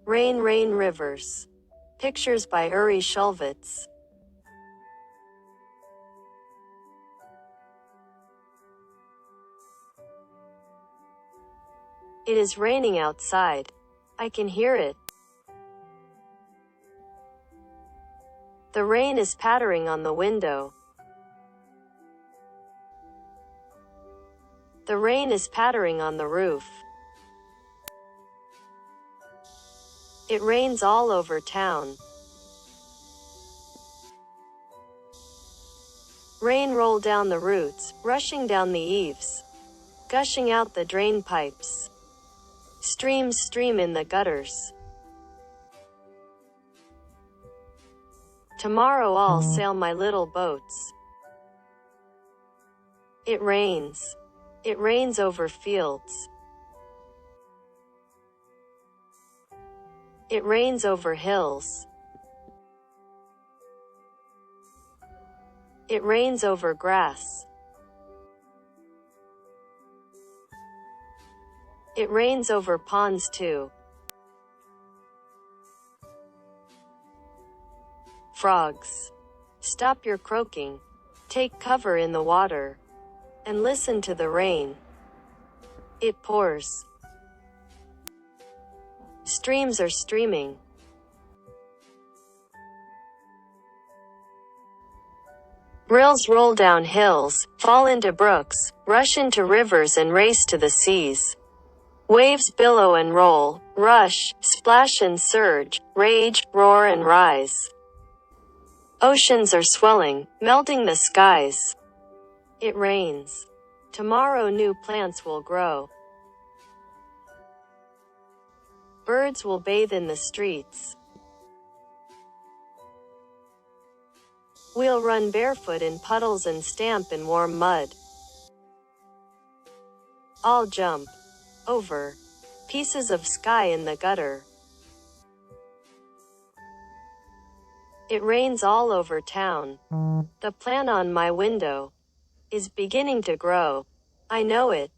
Rain, Rain, Rivers. Pictures by Shulevitz. It is raining outside. I can hear it. The rain is pattering on the window. The rain is pattering on the roof. It rains all over town. Rain rolled down the roots, rushing down the eaves, gushing out the drain pipes. Streams stream in the gutters. Tomorrow I'll sail my little boats. It rains. It rains over fields. It rains over hills. It rains over grass. It rains over ponds too. Frogs, stop your croaking. Take cover in the water and listen to the rain. It pours. Streams are streaming. Rills roll down hills, fall into brooks, rush into rivers and race to the seas. Waves billow and roll, rush, splash and surge, rage, roar and rise. Oceans are swelling, melting the skies. It rains. Tomorrow new plants will grow. Birds will bathe in the streets. We'll run barefoot in puddles and stamp in warm mud. I'll jump over pieces of sky in the gutter. It rains all over town. The plant on my window is beginning to grow. I know it.